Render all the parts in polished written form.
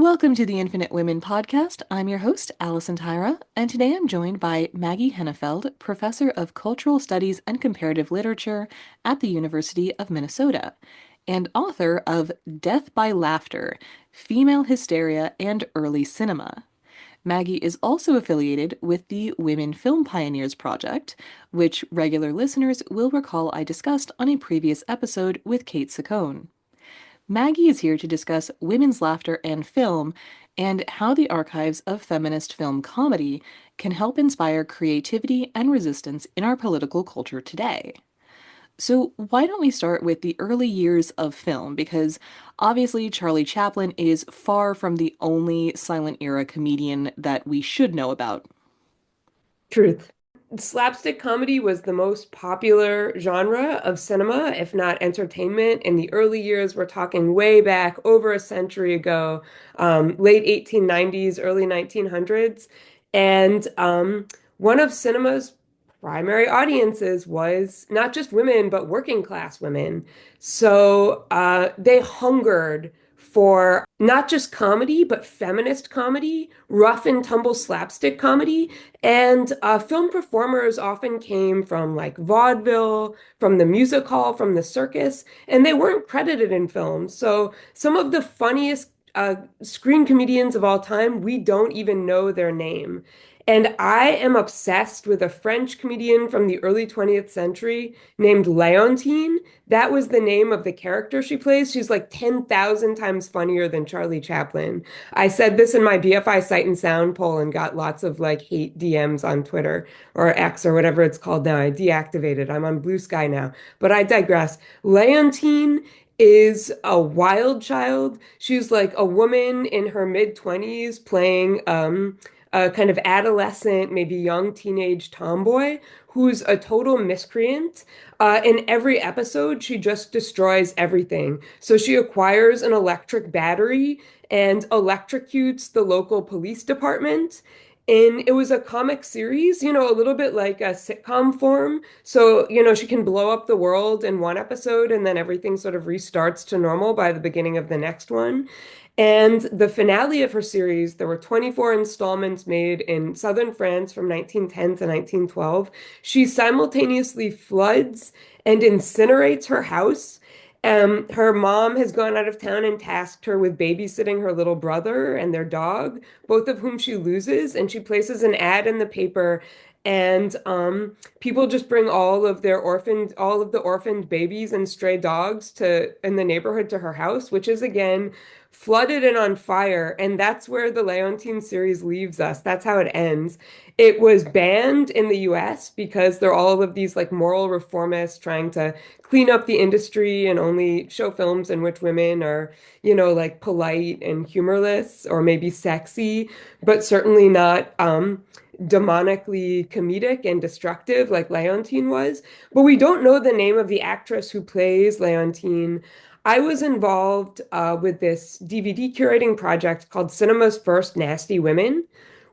Welcome to the Infinite Women podcast. I'm your host, Allison Tyra, and today I'm joined by Maggie Hennefeld, Professor of Cultural Studies and Comparative Literature at the University of Minnesota, and author of Death by Laughter, Female Hysteria and Early Cinema. Maggie is also affiliated with the Women Film Pioneers Project, which regular listeners will recall I discussed on a previous episode with Kate Saccone. Maggie is here to discuss women's laughter and film and how the archives of feminist film comedy can help inspire creativity and resistance in our political culture today. So, why don't we start with the early years of film? Because obviously, Charlie Chaplin is far from the only silent era comedian that we should know about. Truth. Slapstick comedy was the most popular genre of cinema, if not entertainment. In the early years, we're talking way back over a century ago, late 1890s, early 1900s. And one of cinema's primary audiences was not just women, but working class women. So they hungered for not just comedy, but feminist comedy, rough and tumble slapstick comedy. And film performers often came from like vaudeville, from the music hall, from the circus, and they weren't credited in films. So some of the funniest screen comedians of all time, we don't even know their name. And I am obsessed with a French comedian from the early 20th century named Leontine. That was the name of the character she plays. She's like 10,000 times funnier than Charlie Chaplin. I said this in my BFI Sight and Sound poll and got lots of like hate DMs on Twitter or X or whatever it's called now. I deactivated. I'm on Blue Sky now. But I digress. Leontine is a wild child. She's like a woman in her mid 20s playing a kind of adolescent, maybe young teenage tomboy who's a total miscreant. In every episode, she just destroys everything. So she acquires an electric battery and electrocutes the local police department. And it was a comic series, a little bit like a sitcom form. So, she can blow up the world in one episode and then everything sort of restarts to normal by the beginning of the next one. And the finale of her series, there were 24 installments made in southern France from 1910 to 1912. She simultaneously floods and incinerates her house. Her mom has gone out of town and tasked her with babysitting her little brother and their dog, both of whom she loses. And she places an ad in the paper, and people just bring all of the orphaned babies and stray dogs to in the neighborhood to her house, which is again flooded and on fire. And that's where the Leontine series leaves us. That's how it ends. It was banned in the US because there are all of these like moral reformists trying to clean up the industry and only show films in which women are, like polite and humorless or maybe sexy, but certainly not demonically comedic and destructive like Leontine was. But we don't know the name of the actress who plays Leontine. I was involved with this DVD curating project called Cinema's First Nasty Women,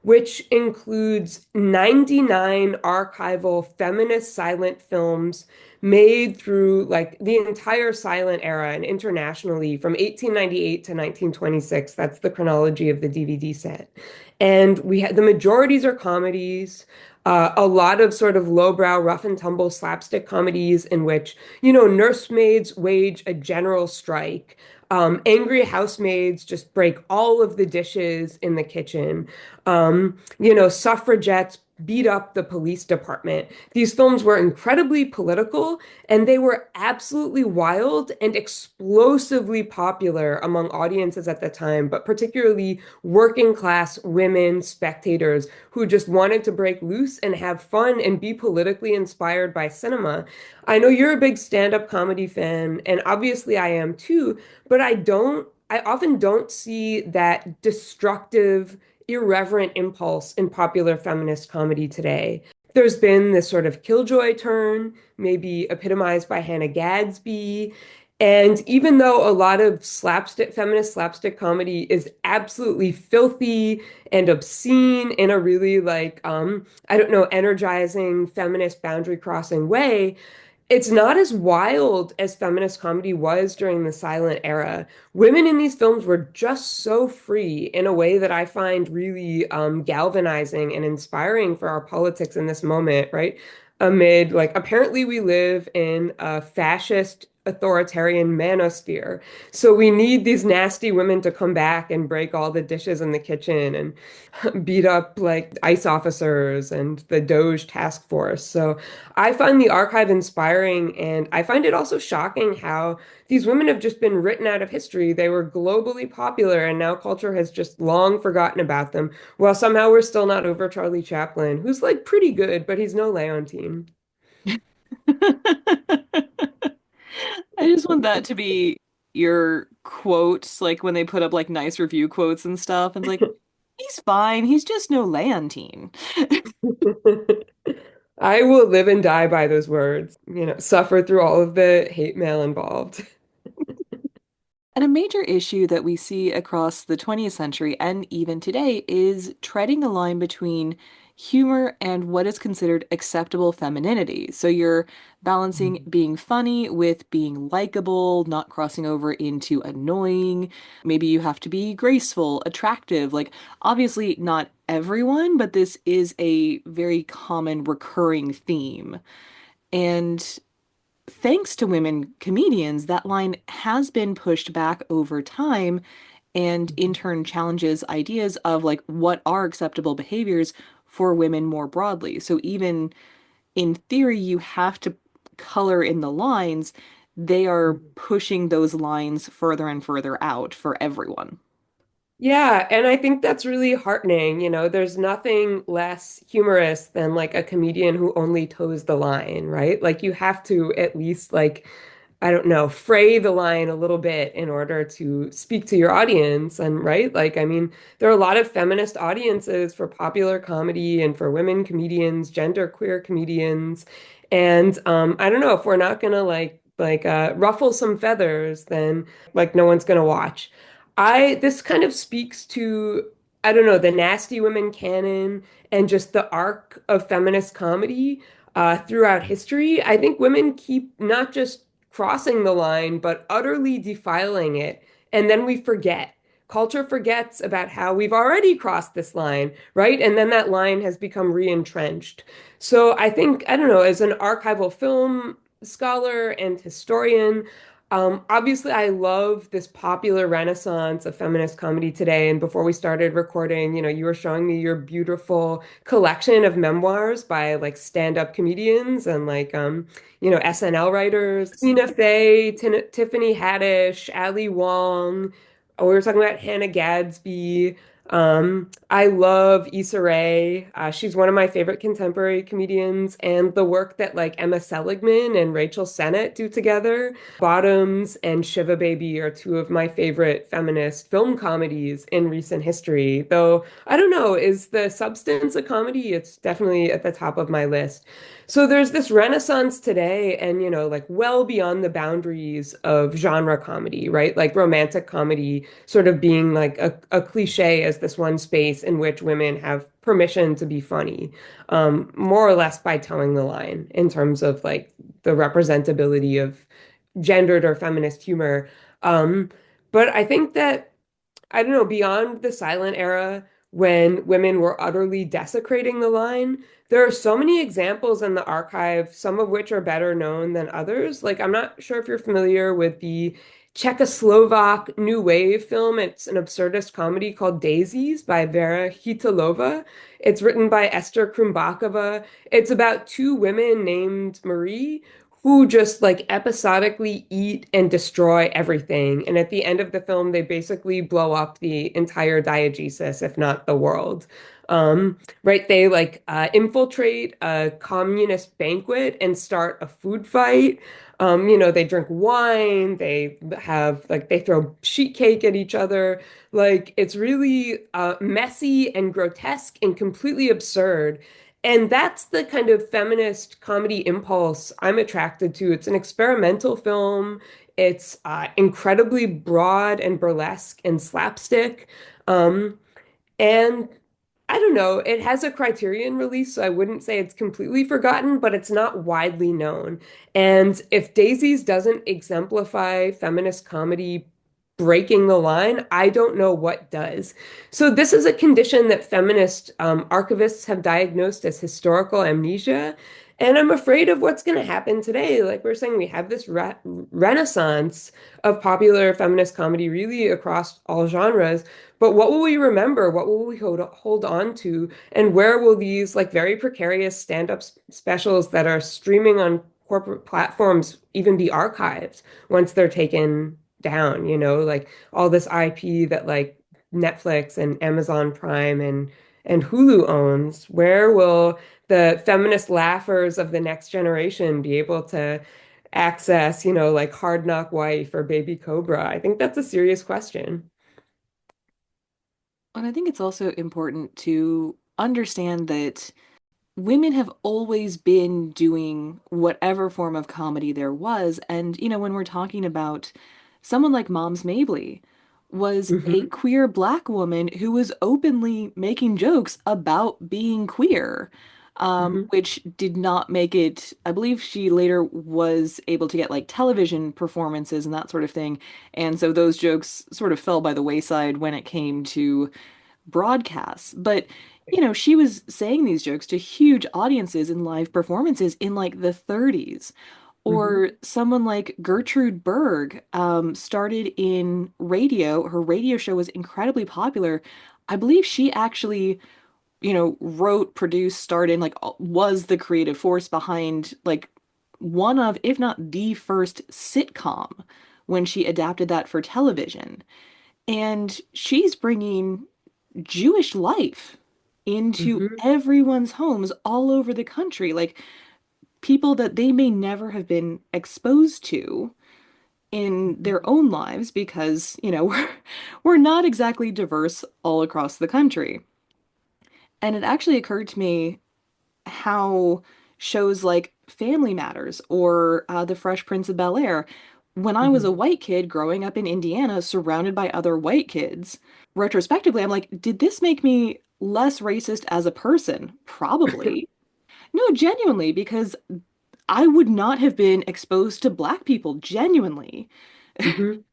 which includes 99 archival feminist silent films made through like the entire silent era and internationally from 1898 to 1926. That's the chronology of the DVD set. And we had the majorities are comedies. A lot of sort of lowbrow, rough and tumble slapstick comedies in which, nursemaids wage a general strike. Angry housemaids just break all of the dishes in the kitchen. Suffragettes beat up the police department. These films were incredibly political and they were absolutely wild and explosively popular among audiences at the time, but particularly working class women spectators who just wanted to break loose and have fun and be politically inspired by cinema. I know you're a big stand-up comedy fan, and obviously I am too, but I often don't see that destructive, irreverent impulse in popular feminist comedy today. There's been this sort of killjoy turn, maybe epitomized by Hannah Gadsby. And even though a lot of feminist slapstick comedy is absolutely filthy and obscene in a really like, I don't know, energizing, feminist, boundary crossing way, It's not as wild as feminist comedy was during the silent era. Women in these films were just so free in a way that I find really galvanizing and inspiring for our politics in this moment, right? Amid, like, apparently we live in a fascist authoritarian manosphere. So we need these nasty women to come back and break all the dishes in the kitchen and beat up like ICE officers and the Doge task force. So I find the archive inspiring, and I find it also shocking how these women have just been written out of history. They were globally popular, and now culture has just long forgotten about them. While somehow we're still not over Charlie Chaplin, who's like pretty good, but he's no Leontine. I just want that to be your quotes, like when they put up like nice review quotes and stuff, and it's like, he's fine, he's just no Leontine. I will live and die by those words, suffer through all of the hate mail involved. And a major issue that we see across the 20th century and even today is treading a line between humor and what is considered acceptable femininity. So you're balancing being funny with being likable, not crossing over into annoying. Maybe you have to be graceful, attractive. Like, obviously, not everyone, but this is a very common recurring theme. And thanks to women comedians, that line has been pushed back over time and in turn challenges ideas of like what are acceptable behaviors for women more broadly. So even in theory, you have to color in the lines. They are pushing those lines further and further out for everyone. Yeah, and I think that's really heartening. There's nothing less humorous than like a comedian who only toes the line, right? Like you have to at least like, I don't know, fray the line a little bit in order to speak to your audience. And right, like I mean, there are a lot of feminist audiences for popular comedy and for women comedians, gender queer comedians. And I don't know if we're not gonna ruffle some feathers, then like no one's gonna watch. I This kind of speaks to, I don't know, the nasty women canon and just the arc of feminist comedy throughout history. I think women keep not just crossing the line, but utterly defiling it. And then we forget. Culture forgets about how we've already crossed this line, right? And then that line has become re-entrenched. So I think, I don't know, as an archival film scholar and historian, obviously, I love this popular renaissance of feminist comedy today. And before we started recording, you were showing me your beautiful collection of memoirs by like stand-up comedians and like SNL writers, Tina Fey, Tiffany Haddish, Ali Wong. We were talking about Hannah Gadsby. I love Issa Rae. She's one of my favorite contemporary comedians, and the work that like Emma Seligman and Rachel Sennett do together. Bottoms and Shiva Baby are two of my favorite feminist film comedies in recent history. Though I don't know, is the substance a comedy? It's definitely at the top of my list. So there's this renaissance today, and like well beyond the boundaries of genre comedy, right? Like romantic comedy sort of being like a cliche as this one space in which women have permission to be funny, more or less by towing the line in terms of like the representability of gendered or feminist humor. Um, but I think that, I don't know, beyond the silent era when women were utterly desecrating the line, there are so many examples in the archive, some of which are better known than others. Like, I'm not sure if you're familiar with the Czechoslovak New Wave film. It's an absurdist comedy called Daisies by Vera Chytilova. It's written by Esther Krumbakova. It's about two women named Marie who just like episodically eat and destroy everything. And at the end of the film, they basically blow up the entire diegesis, if not the world. Right? They like infiltrate a communist banquet and start a food fight. They drink wine, they throw sheet cake at each other. Like it's really messy and grotesque and completely absurd. And that's the kind of feminist comedy impulse I'm attracted to. It's an experimental film. It's incredibly broad and burlesque and slapstick. Um, and I don't know. It has a Criterion release, so I wouldn't say it's completely forgotten, but it's not widely known. And if Daisies doesn't exemplify feminist comedy breaking the line, I don't know what does. So this is a condition that feminist archivists have diagnosed as historical amnesia. And I'm afraid of what's going to happen today. Like we're saying, we have this renaissance of popular feminist comedy really across all genres. But what will we remember? What will we hold on to? And where will these like very precarious stand-up specials that are streaming on corporate platforms even be archived once they're taken down, like all this IP that like Netflix and Amazon Prime and Hulu owns? Where will the feminist laughers of the next generation be able to access, like Hard Knock Wife or Baby Cobra? I think that's a serious question. And I think it's also important to understand that women have always been doing whatever form of comedy there was. And, when we're talking about someone like Moms Mabley was a Hmm. queer black woman who was openly making jokes about being queer, Hmm. which did not make it, I believe she later was able to get like television performances and that sort of thing. And so those jokes sort of fell by the wayside when it came to broadcasts. But, she was saying these jokes to huge audiences in live performances in like the 30s. Hmm. Or someone like Gertrude Berg started in radio. Her radio show was incredibly popular. I believe she actually, wrote, produced, starred in, like, was the creative force behind, like, one of, if not the first sitcom when she adapted that for television. And she's bringing Jewish life into Hmm. everyone's homes all over the country. Like people that they may never have been exposed to in their own lives because, we're not exactly diverse all across the country. And it actually occurred to me how shows like Family Matters or The Fresh Prince of Bel-Air, when I was Hmm. a white kid growing up in Indiana surrounded by other white kids, retrospectively, I'm like, did this make me less racist as a person? Probably. No, genuinely, because I would not have been exposed to black people, genuinely. Hmm. In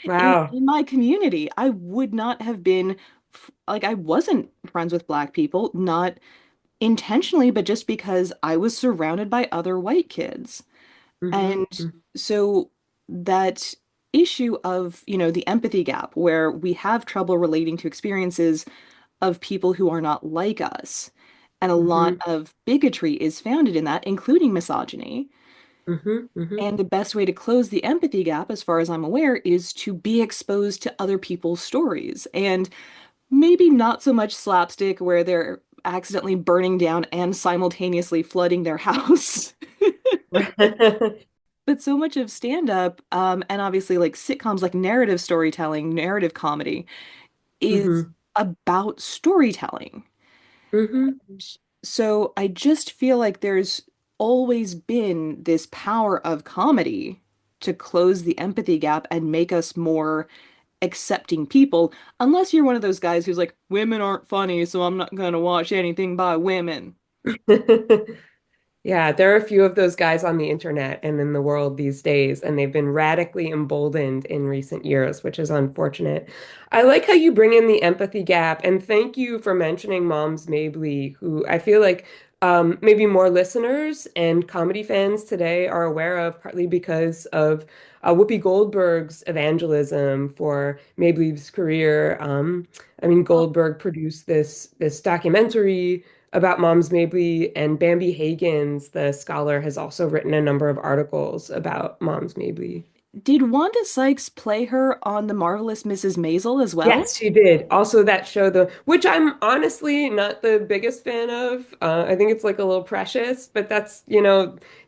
Wow. in my community, I would not have been like I wasn't friends with black people, not intentionally, but just because I was surrounded by other white kids. Hmm. And so that issue of, the empathy gap where we have trouble relating to experiences of people who are not like us. And a lot Hmm. of bigotry is founded in that, including misogyny. Hmm. Hmm. And the best way to close the empathy gap, as far as I'm aware, is to be exposed to other people's stories. And maybe not so much slapstick where they're accidentally burning down and simultaneously flooding their house. But so much of stand-up, and obviously like sitcoms, like narrative storytelling, narrative comedy, is Hmm. about storytelling. Hmm. So I just feel like there's always been this power of comedy to close the empathy gap and make us more accepting people, unless you're one of those guys who's like, women aren't funny, so I'm not gonna watch anything by women. Yeah, there are a few of those guys on the internet and in the world these days, and they've been radically emboldened in recent years, which is unfortunate. I like how you bring in the empathy gap, and thank you for mentioning Moms Mabley, who I feel like maybe more listeners and comedy fans today are aware of, partly because of Whoopi Goldberg's evangelism for Mabley's career. I mean, Well, Goldberg produced this documentary about Moms Mabley, and Bambi Higgins, the scholar, has also written a number of articles about Moms Mabley. did Wanda Sykes play her on The Marvelous Mrs. Maisel as well? Yes, she did. Also, that show, which I'm honestly not the biggest fan of. I think it's like a little precious, but that's,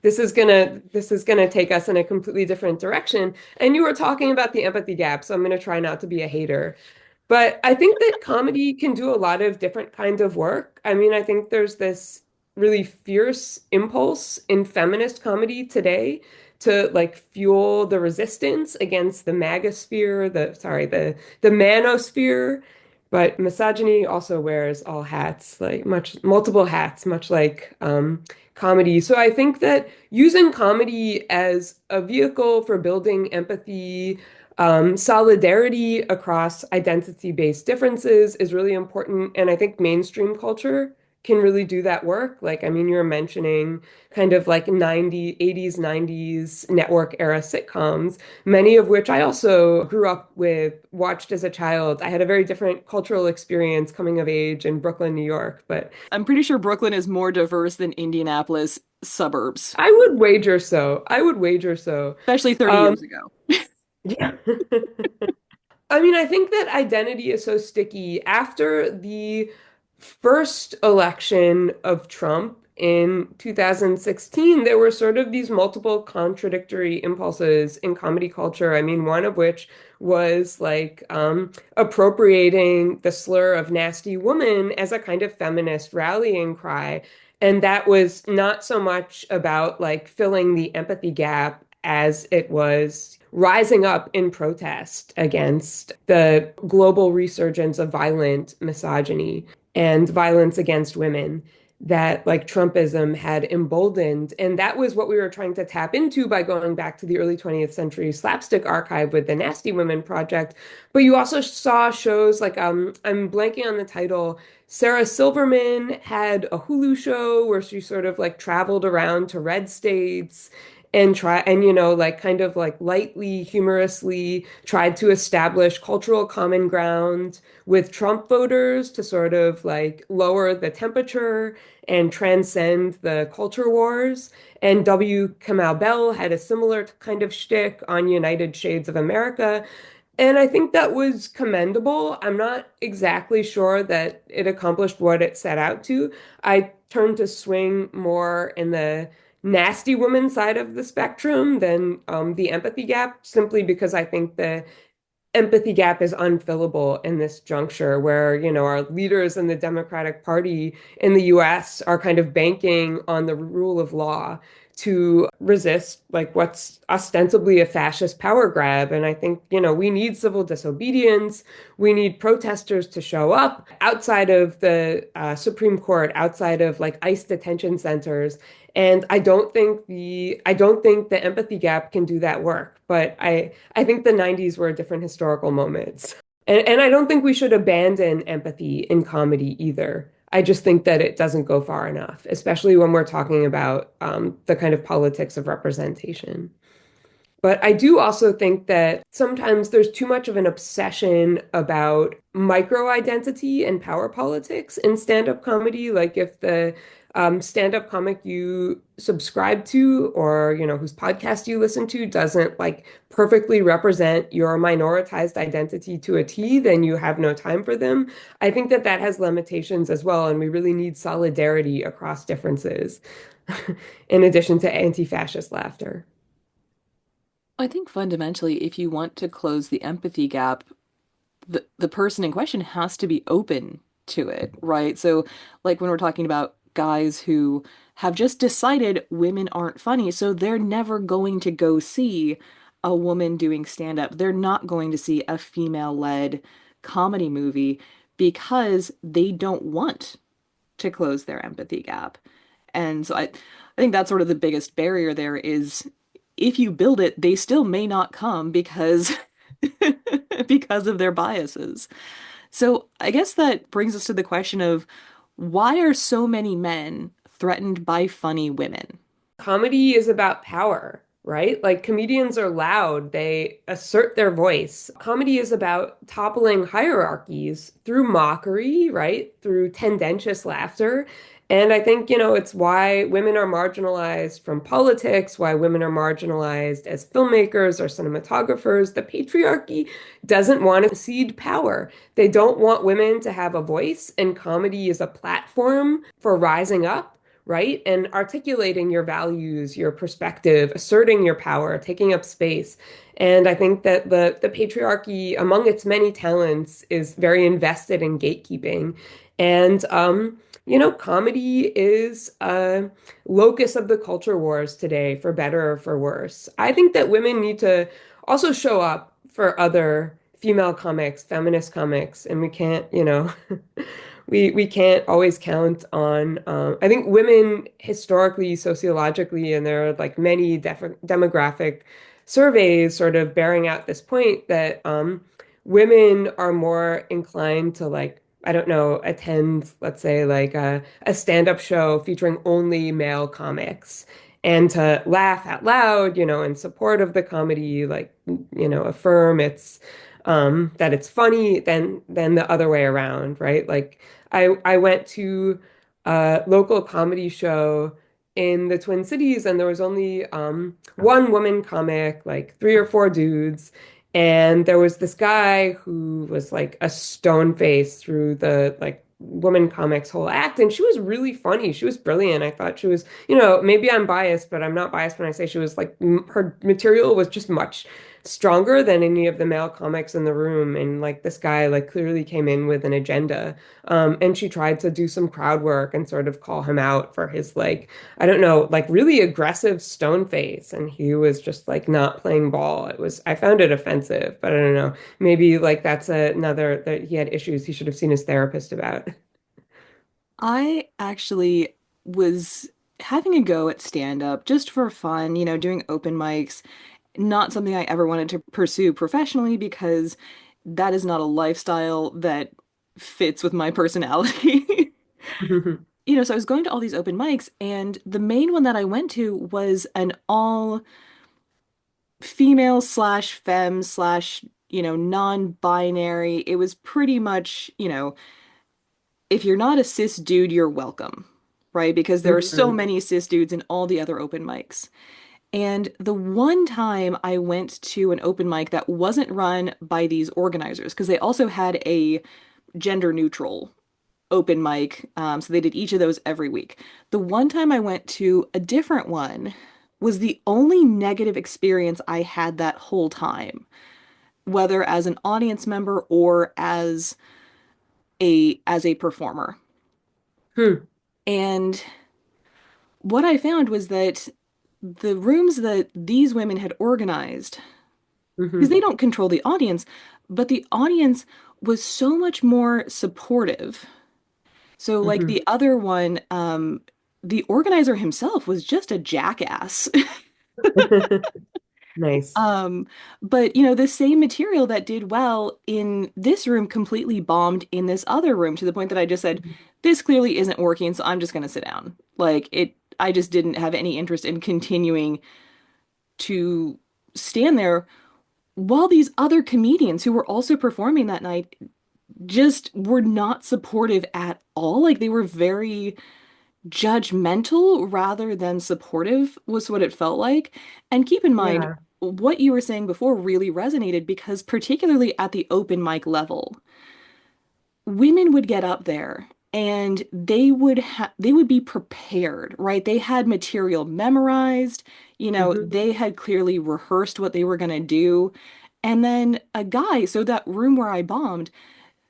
this is gonna take us in a completely different direction. And you were talking about the empathy gap, so I'm gonna try not to be a hater. But I think that comedy can do a lot of different kinds of work. I mean, I think there's this really fierce impulse in feminist comedy today to like fuel the resistance against the magosphere, the manosphere. But misogyny also wears all hats, like much multiple hats, much like comedy. So I think that using comedy as a vehicle for building empathy, solidarity across identity-based differences is really important. And I think mainstream culture can really do that work. Like, I mean, you're mentioning kind of like 80s, 90s network era sitcoms, many of which I also grew up with, watched as a child. I had a very different cultural experience coming of age in Brooklyn, New York, but I'm pretty sure Brooklyn is more diverse than Indianapolis suburbs, I would wager so. I would wager so. especially 30 Um, years ago. yeah. I mean, I think that identity is so sticky. After the first election of Trump in 2016, there were sort of these multiple contradictory impulses in comedy culture. I mean, one of which was like appropriating the slur of nasty woman as a kind of feminist rallying cry. And that was not so much about like filling the empathy gap as it was rising up in protest against the global resurgence of violent misogyny and violence against women that like Trumpism had emboldened. And that was what we were trying to tap into by going back to the early 20th century slapstick archive with the Nasty Women Project. But you also saw shows like I'm blanking on the title. Sarah Silverman had a Hulu show where she sort of like traveled around to red states and try and like kind of like lightly humorously tried to establish cultural common ground with Trump voters to sort of like lower the temperature and transcend the culture wars. And W. Kamau Bell had a similar kind of shtick on United Shades of America. And I think that was commendable. I'm not exactly sure that it accomplished what it set out to. I turned to swing more in the nasty woman side of the spectrum than the empathy gap, simply because I think the empathy gap is unfillable in this juncture where, our leaders in the Democratic Party in the US are kind of banking on the rule of law to resist like what's ostensibly a fascist power grab. And I think, we need civil disobedience. We need protesters to show up outside of the Supreme Court, outside of like ICE detention centers. And I don't think the empathy gap can do that work. But I think the 90s were different historical moments. And I don't think we should abandon empathy in comedy either. I just think that it doesn't go far enough, especially when we're talking about the kind of politics of representation. But I do also think that sometimes there's too much of an obsession about micro identity and power politics in stand-up comedy. Like if the stand-up comic you subscribe to or, whose podcast you listen to doesn't like perfectly represent your minoritized identity to a T, then you have no time for them. I think that that has limitations as well, and we really need solidarity across differences, in addition to anti-fascist laughter. I think fundamentally, if you want to close the empathy gap, the person in question has to be open to it, right? So, like when we're talking about guys who have just decided women aren't funny, so they're never going to go see a woman doing stand-up. They're not going to see a female-led comedy movie because they don't want to close their empathy gap. And so I think that's sort of the biggest barrier there is if you build it, they still may not come because because of their biases. So I guess that brings us to the question of why are so many men threatened by funny women? Comedy is about power, right? Like comedians are loud, they assert their voice. Comedy is about toppling hierarchies through mockery, right? Through tendentious laughter. And I think, it's why women are marginalized from politics, why women are marginalized as filmmakers or cinematographers. The patriarchy doesn't want to cede power. They don't want women to have a voice, and comedy is a platform for rising up, right? And articulating your values, your perspective, asserting your power, taking up space. And I think that the patriarchy, among its many talents, is very invested in gatekeeping. And comedy is a locus of the culture wars today, for better or for worse. I think that women need to also show up for other female comics, feminist comics, and we can't, we can't always count on. I think women historically, sociologically, and there are like many demographic surveys sort of bearing out this point that women are more inclined to like. I don't know, attend, let's say, like a stand-up show featuring only male comics and to laugh out loud, in support of the comedy, like, affirm that it's funny than the other way around, right? Like I went to a local comedy show in the Twin Cities and there was only one woman comic, like three or four dudes. And there was this guy who was like a stone face through the like woman comics whole act. And she was really funny. She was brilliant. I thought she was, maybe I'm biased, but I'm not biased when I say she was like, her material was just much stronger than any of the male comics in the room. And like this guy like clearly came in with an agenda. And she tried to do some crowd work and sort of call him out for his like, I don't know, like really aggressive stone face. And he was just like not playing ball. I found it offensive, but I don't know. Maybe like that's another that he had issues he should have seen his therapist about. I actually was having a go at stand up just for fun, doing open mics. Not something I ever wanted to pursue professionally because that is not a lifestyle that fits with my personality. So I was going to all these open mics, and the main one that I went to was an all female slash femme slash, non-binary. It was pretty much, if you're not a cis dude, you're welcome, right? Because there are so Mhm. many cis dudes in all the other open mics. And the one time I went to an open mic that wasn't run by these organizers, because they also had a gender neutral open mic. So they did each of those every week. The one time I went to a different one was the only negative experience I had that whole time, whether as an audience member or as a performer. Hmm. And what I found was that the rooms that these women had organized, because Hmm. they don't control the audience, but the audience was so much more supportive. So, like Hmm. the other one, the organizer himself was just a jackass. Nice. Um, but the same material that did well in this room completely bombed in this other room to the point that I just said, this clearly isn't working, so I'm just gonna sit down. Like I just didn't have any interest in continuing to stand there while these other comedians who were also performing that night just were not supportive at all. Like they were very judgmental rather than supportive, was what it felt like. And keep in mind, Yeah. what you were saying before really resonated because, particularly at the open mic level, women would get up there and they would be prepared, right? They had material memorized, Hmm. they had clearly rehearsed what they were going to do. And then a guy, so that room where I bombed,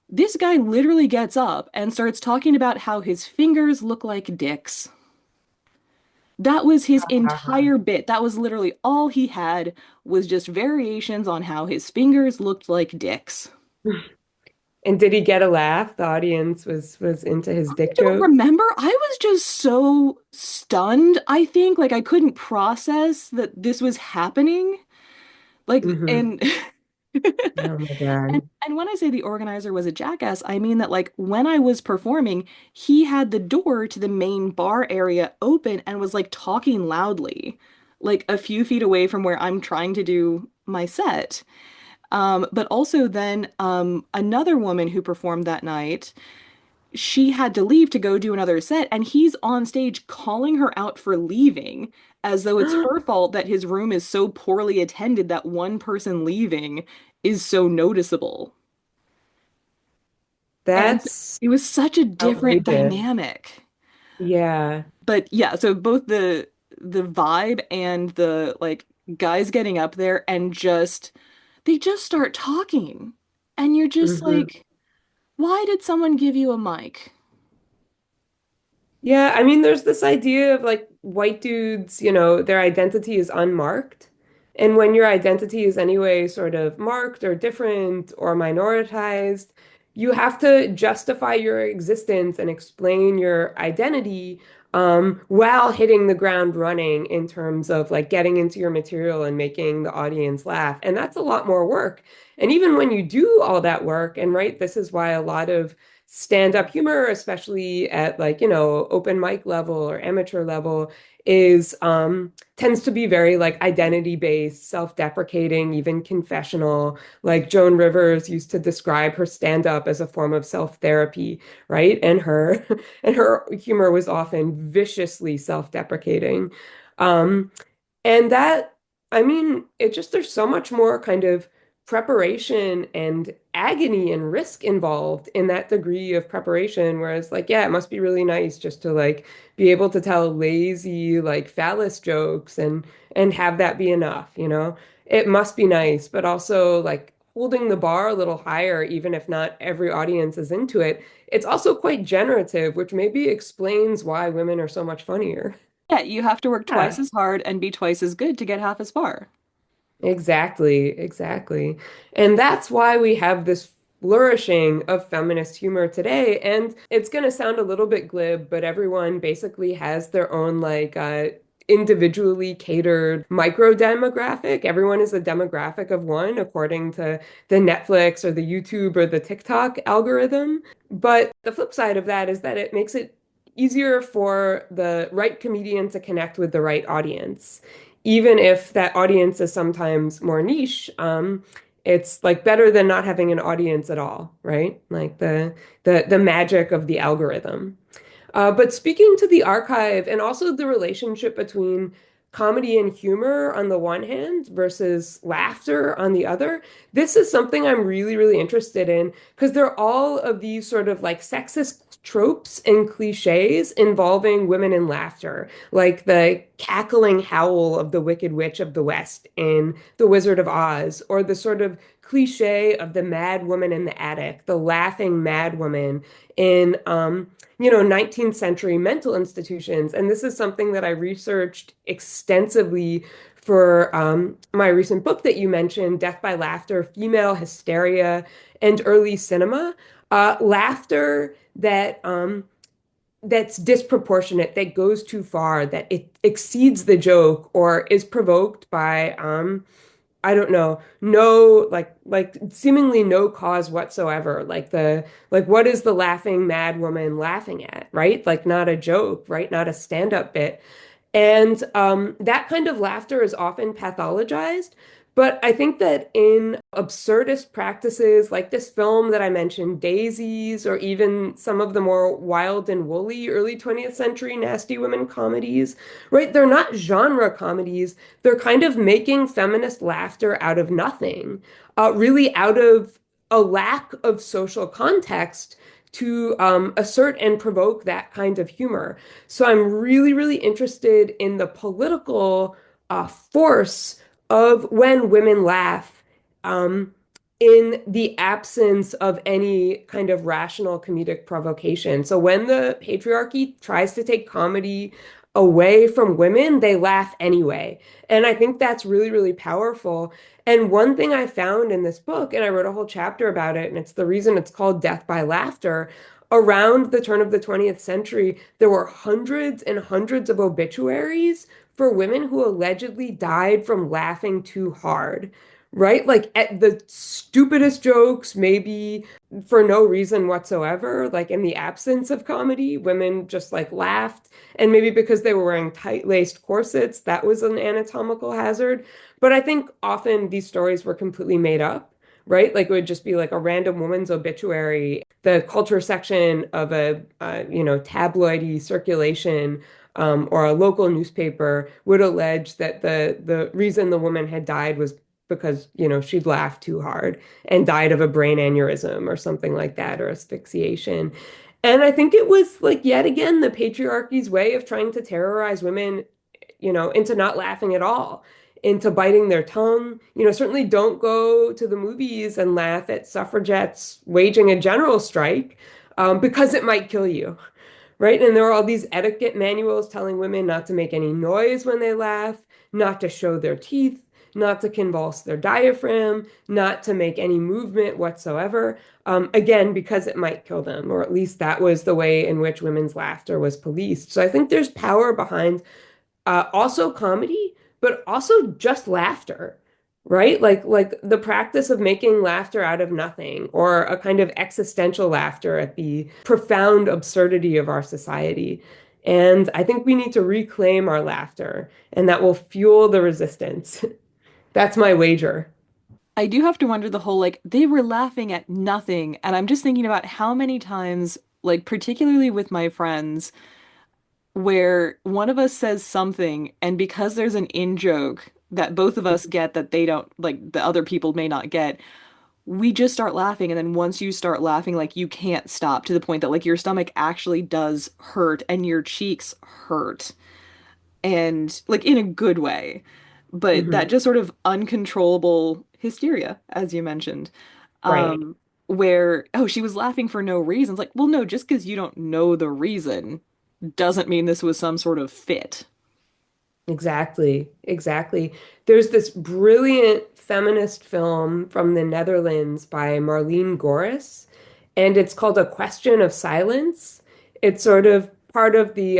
this guy literally gets up and starts talking about how his fingers look like dicks. That was his entire bit. That was literally all he had was just variations on how his fingers looked like dicks. And did he get a laugh? The audience was into his I dick don't jokes. remember. I was just so stunned, I think. Like I couldn't process that this was happening. Like Hmm. and Oh my And God. and when I say the organizer was a jackass, I mean that like when I was performing, he had the door to the main bar area open and was like talking loudly, like a few feet away from where I'm trying to do my set. But also then another woman who performed that night, she had to leave to go do another set, and he's on stage calling her out for leaving as though it's her fault that his room is so poorly attended that one person leaving is so noticeable. And That's it was such a different outrageous. dynamic. Yeah. But yeah, so both the vibe and the like guys getting up there and just they just start talking. And you're just Hmm. like, why did someone give you a mic? Yeah, I mean, there's this idea of like white dudes, their identity is unmarked. And when your identity is anyway sort of marked or different or minoritized, you have to justify your existence and explain your identity while hitting the ground running in terms of like getting into your material and making the audience laugh. And that's a lot more work. And even when you do all that work, and right, this is why a lot of stand-up humor, especially at like, open mic level or amateur level, is tends to be very like identity based, self-deprecating, even confessional. Like Joan Rivers used to describe her stand-up as a form of self-therapy, right? And her and her humor was often viciously self-deprecating. Um, and that, I mean, it just, there's so much more kind of preparation and agony and risk involved in that degree of preparation. Whereas, like, yeah, it must be really nice just to like be able to tell lazy, like phallus jokes and have that be enough, you know? It must be nice, but also like holding the bar a little higher, even if not every audience is into it. It's also quite generative, which maybe explains why women are so much funnier. Yeah, you have to work twice Yeah. as hard and be twice as good to get half as far. Exactly, exactly. And that's why we have this flourishing of feminist humor today. And it's going to sound a little bit glib, but everyone basically has their own like individually catered micro demographic. Everyone is a demographic of one according to the Netflix or the YouTube or the TikTok algorithm. But the flip side of that is that it makes it easier for the right comedian to connect with the right audience even if that audience is sometimes more niche, it's like better than not having an audience at all, right? Like the magic of the algorithm. But speaking to the archive and also the relationship between comedy and humor on the one hand versus laughter on the other, this is something I'm really, really interested in because there are all of these sort of like sexist tropes and cliches involving women in laughter, like the cackling howl of the Wicked Witch of the West in The Wizard of Oz, or the sort of cliche of the mad woman in the attic, the laughing mad woman in 19th century mental institutions. And this is something that I researched extensively for my recent book that you mentioned, Death by Laughter, Female Hysteria and Early Cinema. Laughter that's disproportionate, that goes too far, that it exceeds the joke or is provoked by I don't know, no like seemingly no cause whatsoever. Like what is the laughing mad woman laughing at, right? Like not a joke, right? Not a stand-up bit. And that kind of laughter is often pathologized. But I think that in absurdist practices like this film that I mentioned, Daisies, or even some of the more wild and woolly early 20th century nasty women comedies, right? They're not genre comedies. They're kind of making feminist laughter out of nothing, really out of a lack of social context to assert and provoke that kind of humor. So I'm really, really interested in the political force of when women laugh um, in the absence of any kind of rational comedic provocation. So when the patriarchy tries to take comedy away from women, they laugh anyway. And I think that's really, really powerful. And one thing I found in this book, and I wrote a whole chapter about it, and it's the reason it's called Death by Laughter. Around the turn of the 20th century, there were hundreds and hundreds of obituaries for women who allegedly died from laughing too hard, right? Like at the stupidest jokes, maybe for no reason whatsoever, like in the absence of comedy, women just like laughed. And maybe because they were wearing tight-laced corsets, that was an anatomical hazard. But I think often these stories were completely made up. Right? Like it would just be like a random woman's obituary. The culture section of a tabloidy circulation or a local newspaper would allege that the reason the woman had died was because, she'd laughed too hard and died of a brain aneurysm or something like that, or asphyxiation. And I think it was like yet again the patriarchy's way of trying to terrorize women, into not laughing at all, into biting their tongue. Certainly don't go to the movies and laugh at suffragettes waging a general strike, because it might kill you. Right? And there are all these etiquette manuals telling women not to make any noise when they laugh, not to show their teeth, not to convulse their diaphragm, not to make any movement whatsoever. Again, because it might kill them, or at least that was the way in which women's laughter was policed. So I think there's power behind also comedy, but also just laughter, right? Like the practice of making laughter out of nothing, or a kind of existential laughter at the profound absurdity of our society. And I think we need to reclaim our laughter, and that will fuel the resistance. That's my wager. I do have to wonder the whole like they were laughing at nothing, and I'm just thinking about how many times, like particularly with my friends, where one of us says something, and because there's an in joke that both of us get that they don't, like the other people may not get, we just start laughing, and then once you start laughing, like you can't stop to the point that like your stomach actually does hurt and your cheeks hurt, and like in a good way. But that Hmm. just sort of uncontrollable hysteria, as you mentioned, Right. um, where, oh, she was laughing for no reason. It's like, well, no, just because you don't know the reason doesn't mean this was some sort of fit. Exactly, exactly. There's this brilliant feminist film from the Netherlands by Marlene Goris, and it's called A Question of Silence. It's sort of part of the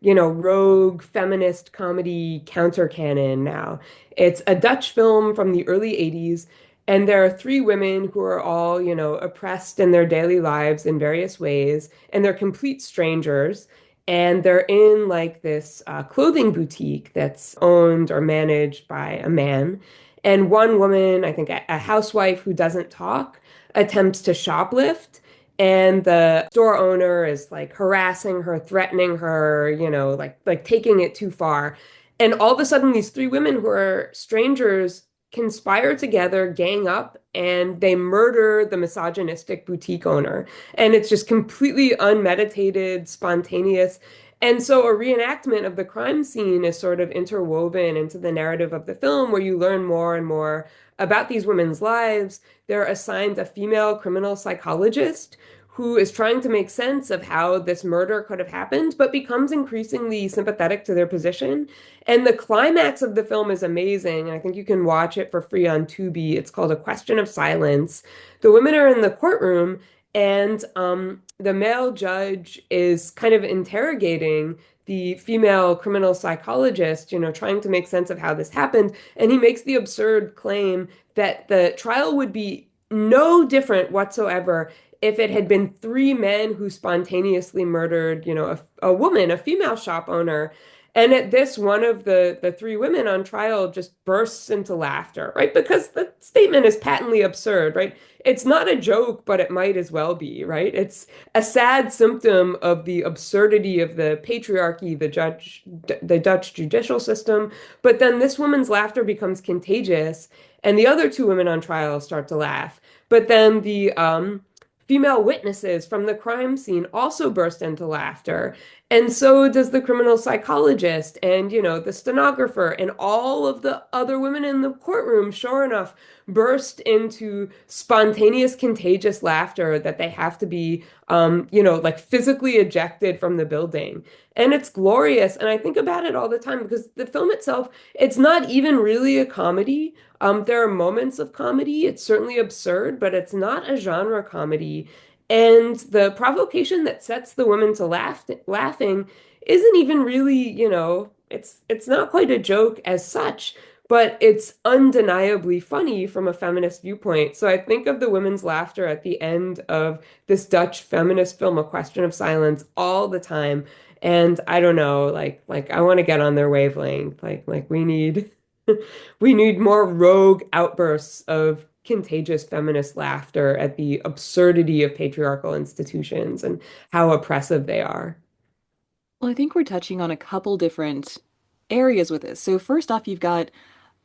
rogue feminist comedy counter canon now. It's a Dutch film from the early 80s, and there are three women who are all, oppressed in their daily lives in various ways, and they're complete strangers. And they're in like this clothing boutique that's owned or managed by a man. And one woman, I think a housewife who doesn't talk, attempts to shoplift. And the store owner is like harassing her, threatening her, like taking it too far. And all of a sudden, these three women who are strangers conspire together, gang up, and they murder the misogynistic boutique owner. And it's just completely unmeditated, spontaneous. And so a reenactment of the crime scene is sort of interwoven into the narrative of the film, where you learn more and more about these women's lives. They're assigned a female criminal psychologist who is trying to make sense of how this murder could have happened, but becomes increasingly sympathetic to their position. And the climax of the film is amazing. And I think you can watch it for free on Tubi. It's called A Question of Silence. The women are in the courtroom, and the male judge is kind of interrogating the female criminal psychologist, trying to make sense of how this happened. And he makes the absurd claim that the trial would be no different whatsoever if it had been three men who spontaneously murdered, a woman, a female shop owner. And at this, one of the three women on trial just bursts into laughter, right? Because the statement is patently absurd, right? It's not a joke, but it might as well be, right? It's a sad symptom of the absurdity of the patriarchy, the Dutch judicial system. But then this woman's laughter becomes contagious, and the other two women on trial start to laugh. But then the female witnesses from the crime scene also burst into laughter. And so does the criminal psychologist and, the stenographer and all of the other women in the courtroom, sure enough, burst into spontaneous, contagious laughter that they have to be, like physically ejected from the building. And it's glorious. And I think about it all the time because the film itself, it's not even really a comedy. There are moments of comedy. It's certainly absurd, but it's not a genre comedy. And the provocation that sets the women to laughing isn't even really, it's not quite a joke as such, but it's undeniably funny from a feminist viewpoint. So I think of the women's laughter at the end of this Dutch feminist film, A Question of Silence, all the time. And I don't know, like I want to get on their wavelength. Like we need we need more rogue outbursts of contagious feminist laughter at the absurdity of patriarchal institutions and how oppressive they are. Well, I think we're touching on a couple different areas with this. So first off, you've got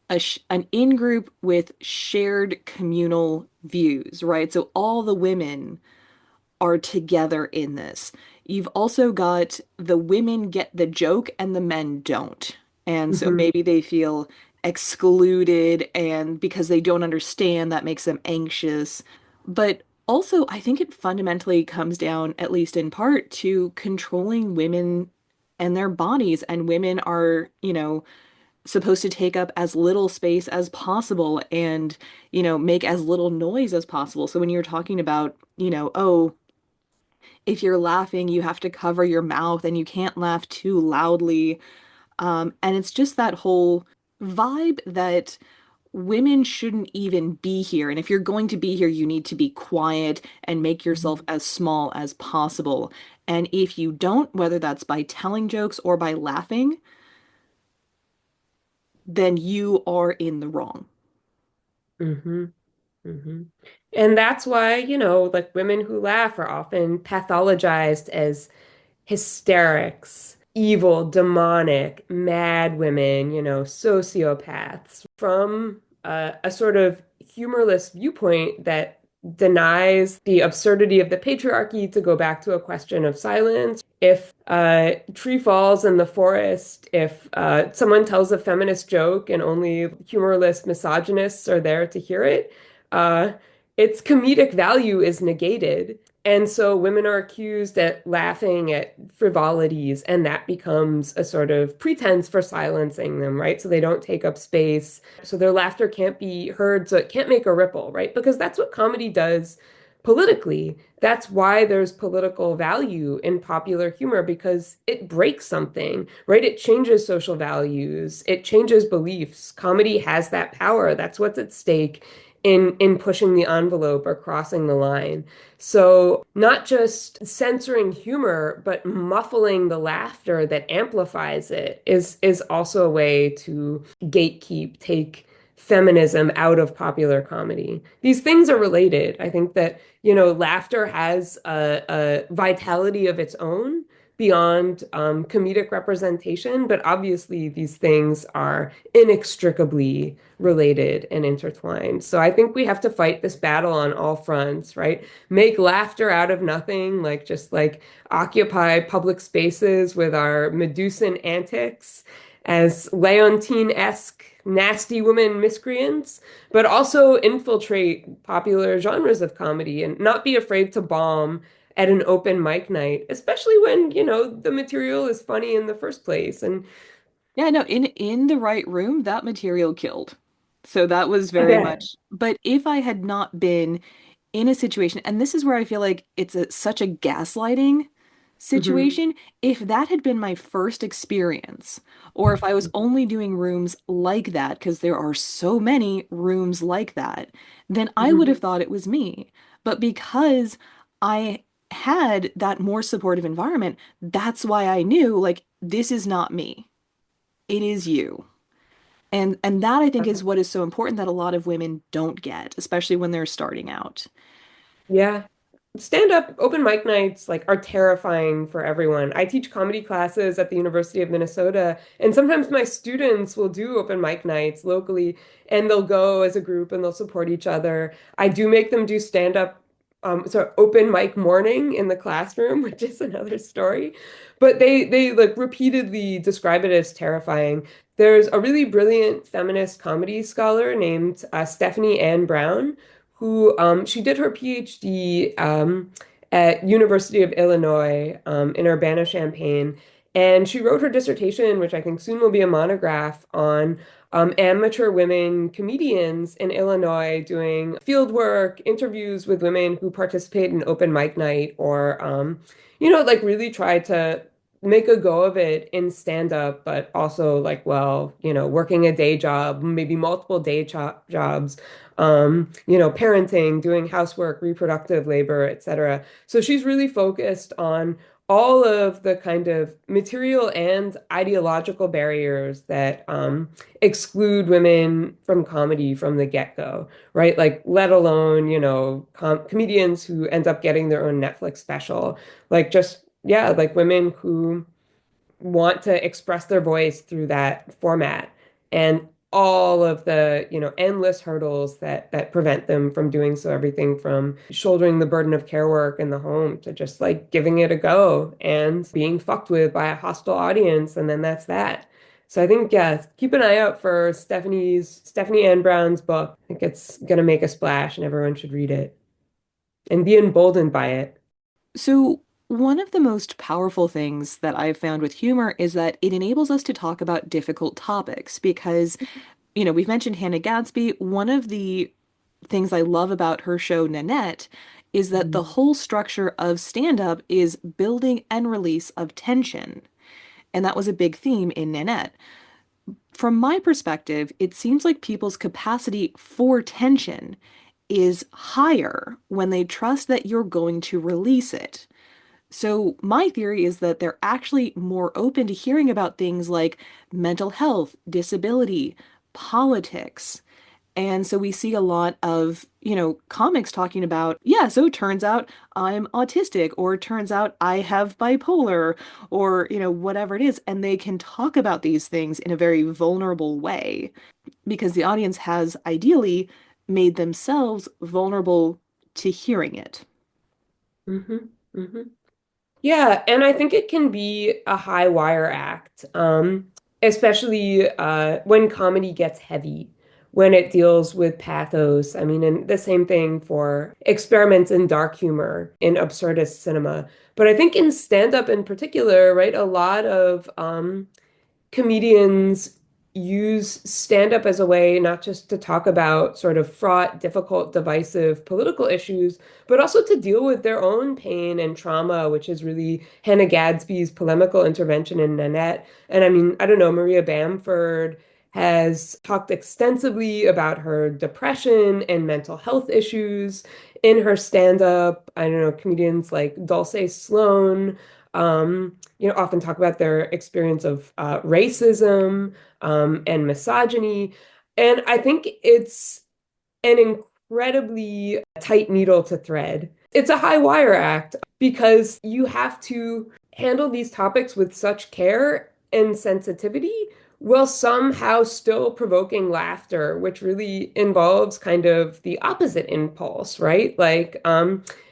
an in-group with shared communal views, right? So all the women are together in this. You've also got the women get the joke and the men don't. And so Hmm. maybe they feel excluded, and because they don't understand, that makes them anxious. But also, I think it fundamentally comes down, at least in part, to controlling women and their bodies. And women are, supposed to take up as little space as possible and, make as little noise as possible. So when you're talking about, oh, if you're laughing, you have to cover your mouth and you can't laugh too loudly. And it's just that whole vibe that women shouldn't even be here. And if you're going to be here, you need to be quiet and make yourself Mhm. as small as possible. And if you don't, whether that's by telling jokes or by laughing, then you are in the wrong. Hmm. Hmm. And that's why, like women who laugh are often pathologized as hysterics, evil, demonic, mad women, sociopaths, from a sort of humorless viewpoint that denies the absurdity of the patriarchy, to go back to a question of silence. If a tree falls in the forest, if someone tells a feminist joke and only humorless misogynists are there to hear it, uh, its comedic value is negated. And so women are accused at laughing at frivolities, and that becomes a sort of pretense for silencing them, right? So they don't take up space. So their laughter can't be heard, so it can't make a ripple, right? Because that's what comedy does politically. That's why there's political value in popular humor, because it breaks something, right? It changes social values, it changes beliefs. Comedy has that power. That's what's at stake in pushing the envelope or crossing the line. So, not just censoring humor, but muffling the laughter that amplifies it is also a way to gatekeep, take feminism out of popular comedy. These things are related. I think that, laughter has a vitality of its own beyond comedic representation, but obviously these things are inextricably related and intertwined. So I think we have to fight this battle on all fronts, right? Make laughter out of nothing, like just like occupy public spaces with our Medusan antics as Leontine-esque nasty woman miscreants, but also infiltrate popular genres of comedy and not be afraid to bomb at an open mic night, especially when, the material is funny in the first place. And Yeah, no, in the right room, that material killed. So that was I very bet. much. But if I had not been in a situation, and this is where I feel like it's such a gaslighting Hmm. situation, if that had been my first experience, or if I was only doing rooms like that, because there are so many rooms like that, then I would Hmm. have thought it was me. But because I had that more supportive environment, that's why I knew, like, this is not me. It is you. And that I think is what is so important that a lot of women don't get, especially when they're starting out. Yeah. Stand-up open mic nights like are terrifying for everyone. I teach comedy classes at the University of Minnesota, and sometimes my students will do open mic nights locally, and they'll go as a group and they'll support each other. I do make them do stand-up, so open mic morning in the classroom, which is another story. But they like repeatedly describe it as terrifying. There's a really brilliant feminist comedy scholar named Stephanie Ann Brown, who she did her PhD at University of Illinois in Urbana-Champaign, and she wrote her dissertation, which I think soon will be a monograph on amateur women comedians in Illinois doing field work, interviews with women who participate in open mic night, or like really try to make a go of it in stand up, but also like, well, working a day job, maybe multiple jobs, parenting, doing housework, reproductive labor, etc. So she's really focused on all of the kind of material and ideological barriers that exclude women from comedy from the get-go, right? Like, let alone, comedians who end up getting their own Netflix special, like just, yeah, like women who want to express their voice through that format, and all of the, endless hurdles that prevent them from doing so, everything from shouldering the burden of care work in the home to just like giving it a go and being fucked with by a hostile audience, and then that's that. So I think, yeah, keep an eye out for Stephanie Ann Brown's book. I think it's gonna make a splash and everyone should read it and be emboldened by it. So One of the most powerful things that I've found with humor is that it enables us to talk about difficult topics because, we've mentioned Hannah Gadsby. One of the things I love about her show Nanette is that the Mhm. whole structure of stand-up is building and release of tension. And that was a big theme in Nanette. From my perspective, it seems like people's capacity for tension is higher when they trust that you're going to release it. So, my theory is that they're actually more open to hearing about things like mental health, disability, politics. And so we see a lot of, comics talking about, yeah, so it turns out I'm autistic, or it turns out I have bipolar, or, whatever it is. And they can talk about these things in a very vulnerable way because the audience has ideally made themselves vulnerable to hearing it. Hmm. Hmm. Yeah, and I think it can be a high wire act, especially when comedy gets heavy, when it deals with pathos. I mean, and the same thing for experiments in dark humor in absurdist cinema. But I think in stand-up in particular, right, a lot of comedians use stand-up as a way not just to talk about sort of fraught, difficult, divisive political issues, but also to deal with their own pain and trauma, which is really Hannah Gadsby's polemical intervention in Nanette. And I mean, I don't know, Maria Bamford has talked extensively about her depression and mental health issues in her stand-up. I don't know, comedians like Dulce Sloan, often talk about their experience of racism and misogyny. And I think it's an incredibly tight needle to thread. It's a high wire act because you have to handle these topics with such care and sensitivity while somehow still provoking laughter, which really involves kind of the opposite impulse, right? Like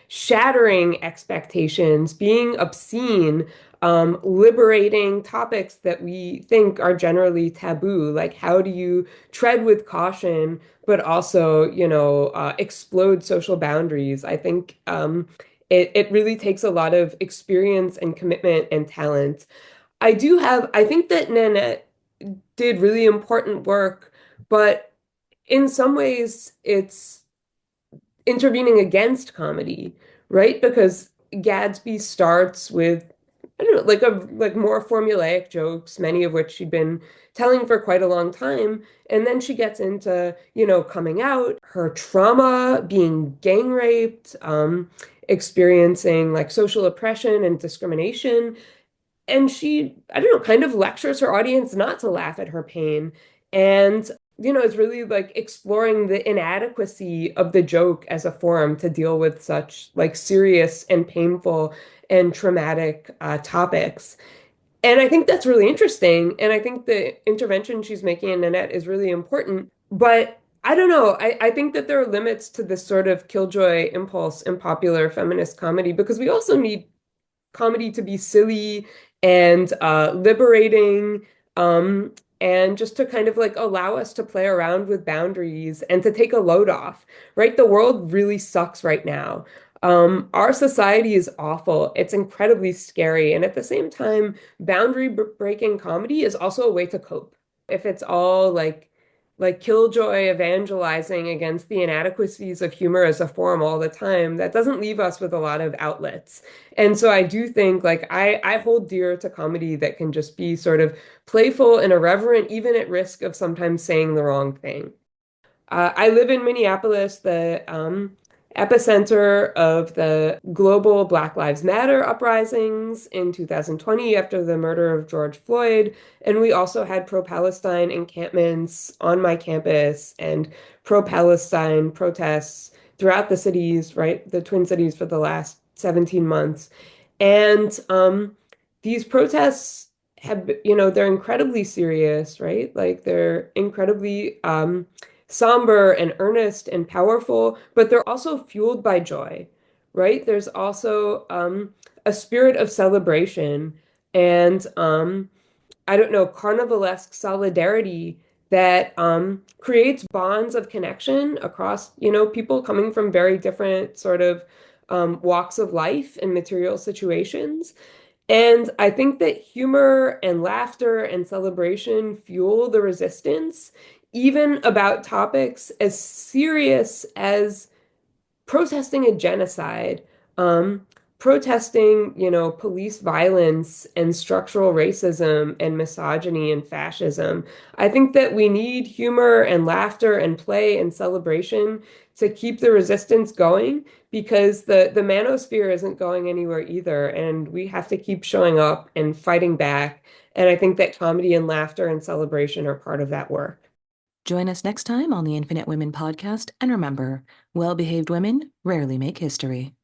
shattering expectations, being obscene, liberating topics that we think are generally taboo. Like, how do you tread with caution but also, explode social boundaries? I think it really takes a lot of experience and commitment and talent. I think that Nanette did really important work, but in some ways it's intervening against comedy, right? Because Gadsby starts with, I don't know, like more formulaic jokes, many of which she'd been telling for quite a long time. And then she gets into, coming out, her trauma, being gang raped, experiencing like social oppression and discrimination. And she, I don't know, kind of lectures her audience not to laugh at her pain. And, it's really like exploring the inadequacy of the joke as a form to deal with such like serious and painful and traumatic topics. And I think that's really interesting. And I think the intervention she's making in Nanette is really important. But I don't know. I think that there are limits to this sort of killjoy impulse in popular feminist comedy because we also need comedy to be silly and liberating, and just to kind of like allow us to play around with boundaries and to take a load off, right? The world really sucks right now. Our society is awful. It's incredibly scary. And at the same time, boundary breaking comedy is also a way to cope. If it's all like killjoy evangelizing against the inadequacies of humor as a form all the time, that doesn't leave us with a lot of outlets. And so I do think like I hold dear to comedy that can just be sort of playful and irreverent, even at risk of sometimes saying the wrong thing. I live in Minneapolis, the epicenter of the global Black Lives Matter uprisings in 2020 after the murder of George Floyd. And we also had pro-Palestine encampments on my campus and pro-Palestine protests throughout the cities, right? The Twin Cities for the last 17 months. And these protests have, they're incredibly serious, right? Like they're incredibly somber and earnest and powerful, but they're also fueled by joy, right? There's also a spirit of celebration and I don't know, carnivalesque solidarity that creates bonds of connection across, people coming from very different sort of walks of life and material situations. And I think that humor and laughter and celebration fuel the resistance, even about topics as serious as protesting a genocide, um, protesting, police violence and structural racism and misogyny and fascism. I think that we need humor and laughter and play and celebration to keep the resistance going because the manosphere isn't going anywhere either, and we have to keep showing up and fighting back. And I think that comedy and laughter and celebration are part of that work. Join us next time on the Infinite Women podcast, and remember, well behaved women rarely make history.